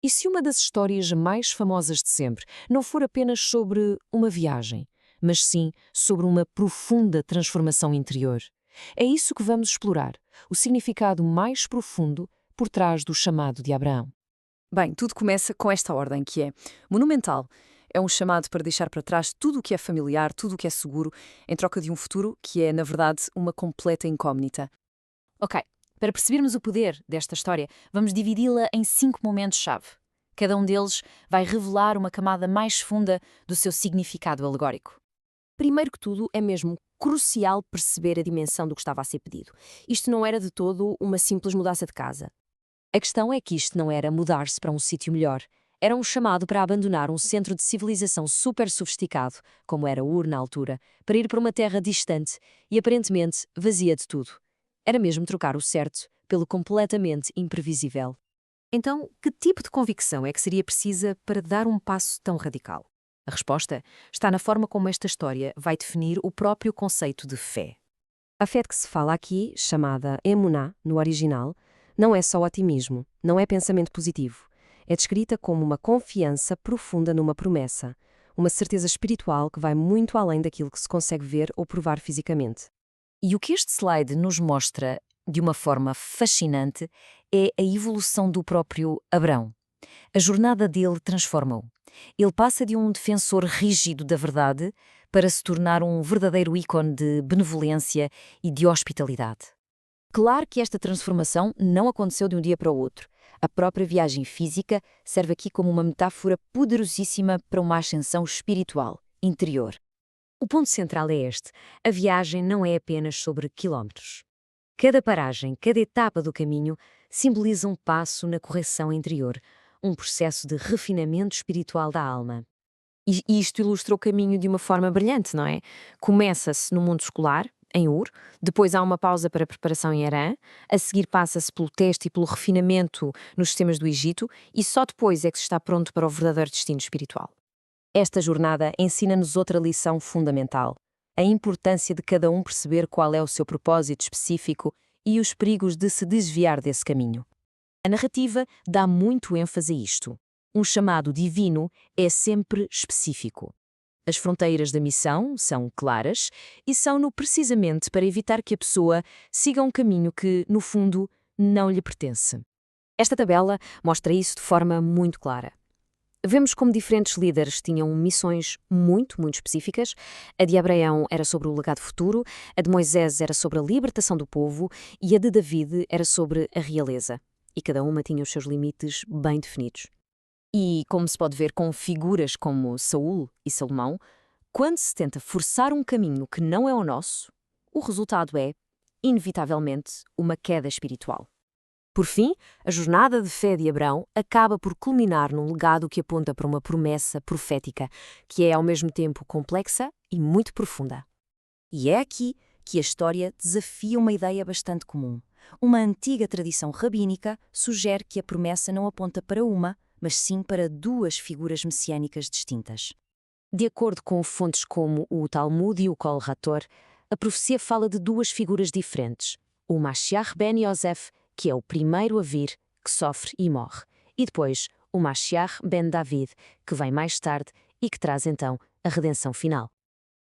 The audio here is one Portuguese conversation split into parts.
E se uma das histórias mais famosas de sempre não for apenas sobre uma viagem, mas sim sobre uma profunda transformação interior? É isso que vamos explorar, o significado mais profundo por trás do chamado de Abraão. Bem, tudo começa com esta ordem que é monumental. É um chamado para deixar para trás tudo o que é familiar, tudo o que é seguro, em troca de um futuro que é, na verdade, uma completa incógnita. Ok, para percebermos o poder desta história, vamos dividi-la em 5 momentos-chave. Cada um deles vai revelar uma camada mais funda do seu significado alegórico. Primeiro que tudo, é mesmo crucial perceber a dimensão do que estava a ser pedido. Isto não era de todo uma simples mudança de casa. A questão é que isto não era mudar-se para um sítio melhor. Era um chamado para abandonar um centro de civilização super sofisticado, como era Ur na altura, para ir para uma terra distante e aparentemente vazia de tudo. Era mesmo trocar o certo pelo completamente imprevisível. Então, que tipo de convicção é que seria precisa para dar um passo tão radical? A resposta está na forma como esta história vai definir o próprio conceito de fé. A fé de que se fala aqui, chamada emuná no original, não é só otimismo, não é pensamento positivo. É descrita como uma confiança profunda numa promessa, uma certeza espiritual que vai muito além daquilo que se consegue ver ou provar fisicamente. E o que este slide nos mostra de uma forma fascinante é a evolução do próprio Abrão. A jornada dele transforma-o. Ele passa de um defensor rígido da verdade para se tornar um verdadeiro ícone de benevolência e de hospitalidade. Claro que esta transformação não aconteceu de um dia para o outro. A própria viagem física serve aqui como uma metáfora poderosíssima para uma ascensão espiritual, interior. O ponto central é este: a viagem não é apenas sobre quilómetros. Cada paragem, cada etapa do caminho simboliza um passo na correção interior, um processo de refinamento espiritual da alma. E isto ilustra o caminho de uma forma brilhante, não é? Começa-se no mundo escolar, em Ur, depois há uma pausa para a preparação em Harã, a seguir passa-se pelo teste e pelo refinamento nos sistemas do Egito, e só depois é que se está pronto para o verdadeiro destino espiritual. Esta jornada ensina-nos outra lição fundamental: a importância de cada um perceber qual é o seu propósito específico e os perigos de se desviar desse caminho. A narrativa dá muito ênfase a isto. Um chamado divino é sempre específico. As fronteiras da missão são claras e são-no precisamente para evitar que a pessoa siga um caminho que, no fundo, não lhe pertence. Esta tabela mostra isso de forma muito clara. Vemos como diferentes líderes tinham missões muito específicas. A de Abraão era sobre o legado futuro, a de Moisés era sobre a libertação do povo e a de David era sobre a realeza. E cada uma tinha os seus limites bem definidos. E, como se pode ver com figuras como Saul e Salomão, quando se tenta forçar um caminho que não é o nosso, o resultado é, inevitavelmente, uma queda espiritual. Por fim, a jornada de fé de Abraão acaba por culminar num legado que aponta para uma promessa profética, que é ao mesmo tempo complexa e muito profunda. E é aqui que a história desafia uma ideia bastante comum. Uma antiga tradição rabínica sugere que a promessa não aponta para uma, mas sim para duas figuras messiânicas distintas. De acordo com fontes como o Talmud e o Kol Hator, a profecia fala de duas figuras diferentes: o Mashiach ben Yosef, que é o primeiro a vir, que sofre e morre, e depois o Mashiach ben David, que vem mais tarde e que traz então a redenção final.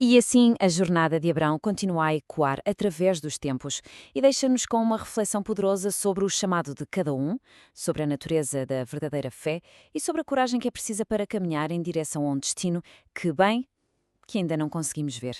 E assim a jornada de Abraão continua a ecoar através dos tempos e deixa-nos com uma reflexão poderosa sobre o chamado de cada um, sobre a natureza da verdadeira fé e sobre a coragem que é precisa para caminhar em direção a um destino que, bem, que ainda não conseguimos ver.